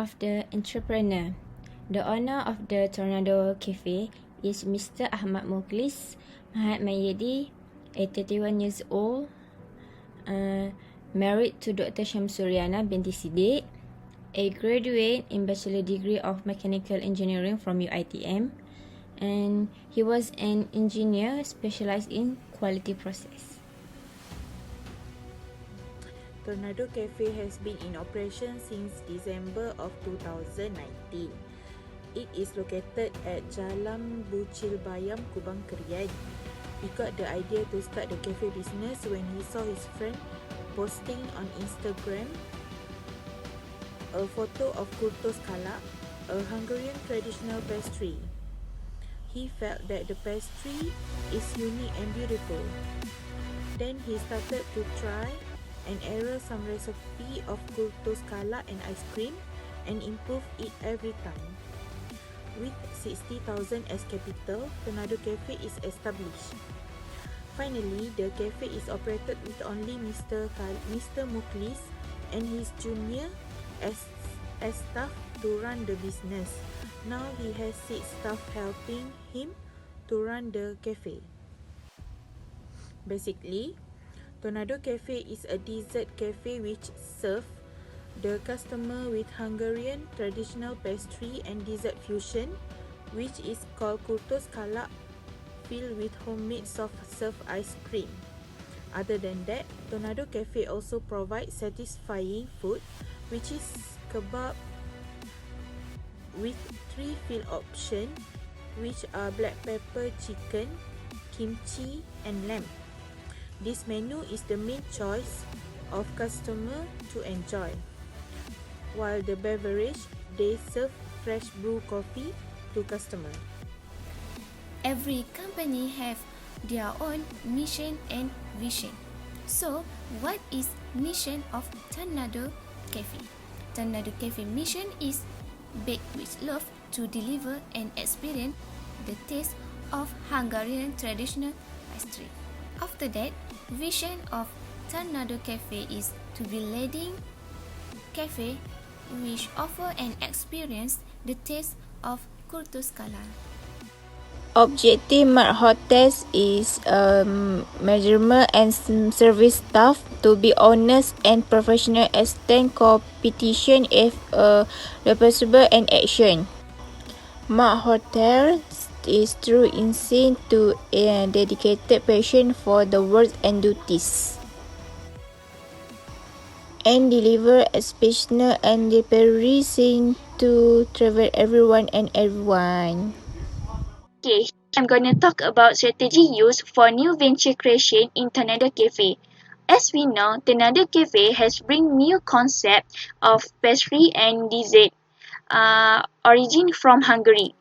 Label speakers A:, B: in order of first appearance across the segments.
A: of the entrepreneur. The owner of the Tornado Cafe is Mr. Ahmad Mukhlis Mahamayedi, 31 years old, married to Dr. Shamsuriana binti Siddiq, a graduate in Bachelor Degree of Mechanical Engineering from UiTM, and he was an engineer specialized in quality process.
B: Tornado Cafe has been in operation since December of 2019. It is located at Jalan Bucil Bayam, Kubang Krian. He got the idea to start the cafe business when he saw his friend posting on Instagram a photo of kurtos kalak, a Hungarian traditional pastry. He felt that the pastry is unique and beautiful. Then he started to try and error some recipe of kurtos kalak and ice cream and improve it every time. With 60,000 as capital, Tornado Cafe is established. Finally, the cafe is operated with only Mr. Mukhlis and his junior as staff to run the business. Now he has 6 staff helping him to run the cafe. Basically, Tornado Cafe is a dessert cafe which serves the customer with Hungarian traditional pastry and dessert fusion, which is called kurtos kalak, filled with homemade soft serve ice cream. Other than that, Tornado Cafe also provides satisfying food, which is kebab with 3 fill options, which are black pepper chicken, kimchi, and lamb. This menu is the main choice of customer to enjoy. While the beverage, they serve fresh brew coffee to customer.
C: Every company have their own mission and vision. So, what is mission of Tornado Cafe? Tornado Cafe mission is bake with love to deliver and experience the taste of Hungarian traditional pastry. After that, vision of Tornado Cafe is to be leading cafe which offer and experience the taste of kurtos kalak.
D: Objective Mart Hotels is management and service staff to be honest and professional, extend competition if responsible and action. Mart Hotels is true insane to a dedicated passion for the work and duties, and deliver exceptional and representing to travel everyone and everyone.
E: Okay, I'm gonna talk about strategy used for new venture creation in Tornado Cafe. As we know, Tornado Cafe has bring new concept of pastry and dessert, origin from Hungary.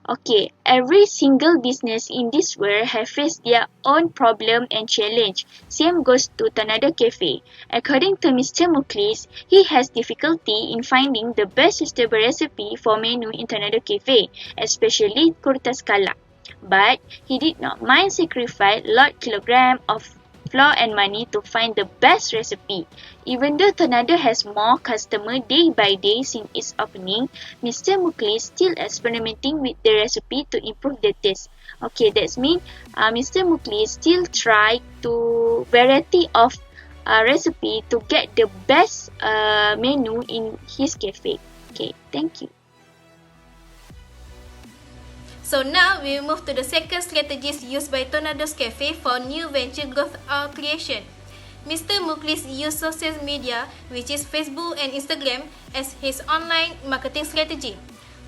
E: Okay, every single business in this world have faced their own problem and challenge. Same goes to Tornado Cafe. According to Mr. Mukhlis, he has difficulty in finding the best suitable recipe for menu in Tornado Cafe, especially kurtos kalak. But he did not mind sacrifice large kilogram of flour and money to find the best recipe. Even though Tornado has more customer day by day since its opening, Mr. Mukhlis still experimenting with the recipe to improve the taste. Okay, that's mean Mr. Mukhlis still try to variety of recipe to get the best menu in his cafe. Okay, thank you.
F: So now we move to the second strategies used by Tornado's Cafe for new venture growth or creation. Mr. Mukhlis used social media, which is Facebook and Instagram, as his online marketing strategy.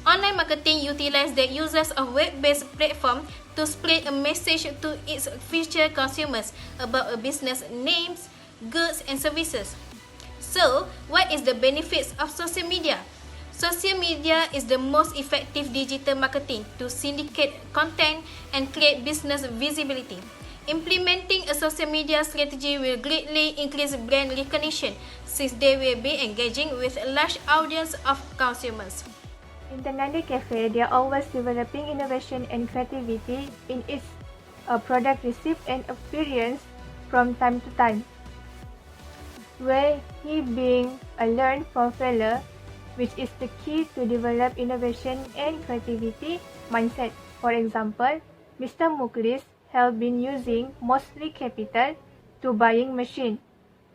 F: Online marketing utilizes the users of web-based platform to spread a message to its future consumers about a business names, goods and services. So, what is the benefits of social media? Social media is the most effective digital marketing to syndicate content and create business visibility. Implementing a social media strategy will greatly increase brand recognition since they will be engaging with a large audience of consumers.
G: In Tornado Cafe, they are always developing innovation and creativity in its product recipe and experience from time to time. Where he being a learn from failure, which is the key to develop innovation and creativity mindset. For example, Mr. Muklis have been using mostly capital to buying machine,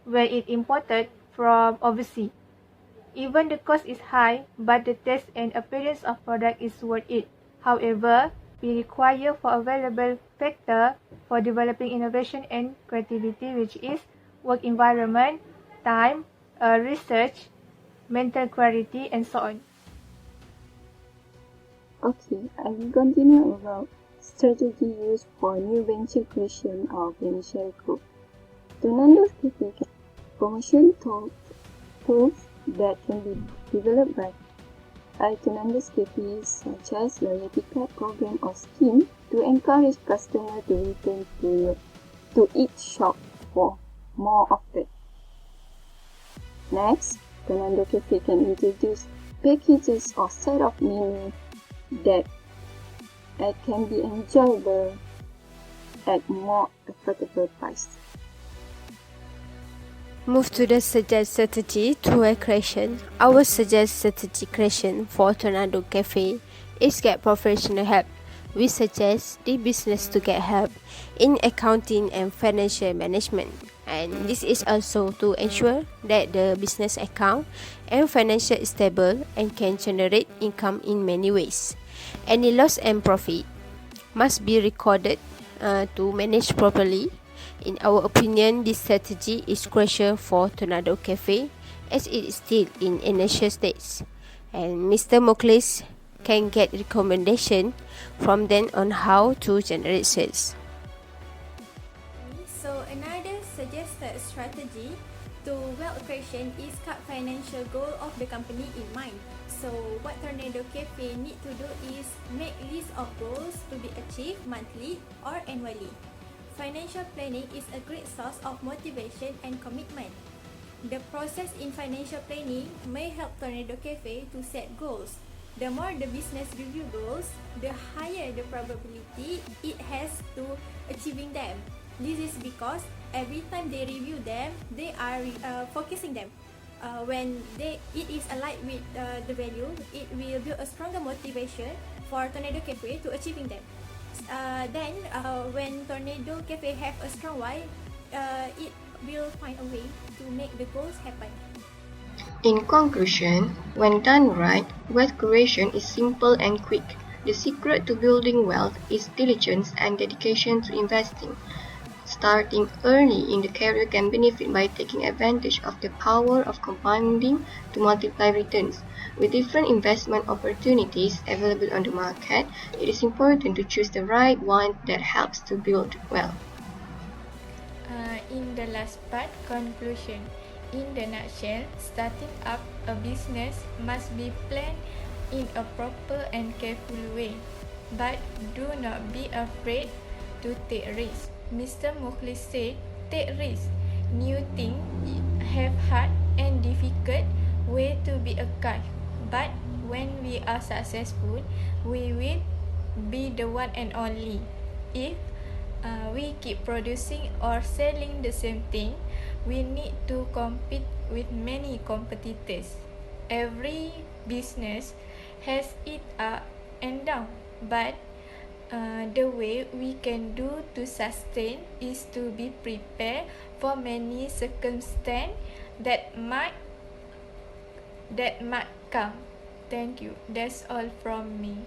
G: where it imported from overseas. Even the cost is high, but the taste and appearance of product is worth it. However, we require for available factor for developing innovation and creativity, which is work environment, time, research, mental clarity, and so on.
H: Okay, I will continue about strategy used for new venture creation of initial group. Tonando's Cafe promotion tools that can be developed by Tonando's Cafe, such as loyalty card program or scheme to encourage customers to return to each shop for more often. Next, Tonando Cafe can introduce packages or set of menu that can be enjoyable at more affordable price.
I: Move to the suggest strategy to creation. Our suggest strategy creation for Tornado Cafe is get professional help. We suggest the business to get help in accounting and financial management. And this is also to ensure that the business account and financial is stable and can generate income in many ways. Any loss and profit must be recorded to manage properly. In our opinion, this strategy is crucial for Tornado Cafe as it is still in initial stage. And Mr. Muklis can get recommendation from them on how to generate sales.
F: So another suggested strategy to wealth creation is cut financial goal of the company in mind. So what Tornado Cafe need to do is make list of goals to be achieved monthly or annually. Financial planning is a great source of motivation and commitment. The process in financial planning may help Tornado Cafe to set goals. The more the business review goals, the higher the probability it has to achieving them. This is because every time they review them, they are focusing them. When it is aligned with the value, it will build a stronger motivation for Tornado Cafe to achieving them. Then when Tornado Cafe have a strong why, it will find a way to make the goals happen.
J: In conclusion, when done right, wealth creation is simple and quick. The secret to building wealth is diligence and dedication to investing. Starting early in the career can benefit by taking advantage of the power of compounding to multiply returns. With different investment opportunities available on the market, it is important to choose the right one that helps to build wealth.
D: In the last part, conclusion. In the nutshell, starting up a business must be planned in a proper and careful way. But do not be afraid to take risks. Mr. Muklis said, take risks. New things have hard and difficult way to be achieved. But when we are successful, we will be the one and only. If we keep producing or selling the same thing, we need to compete with many competitors. Every business has its up and down, but the way we can do to sustain is to be prepared for many circumstances that might come. Thank you. That's all from me.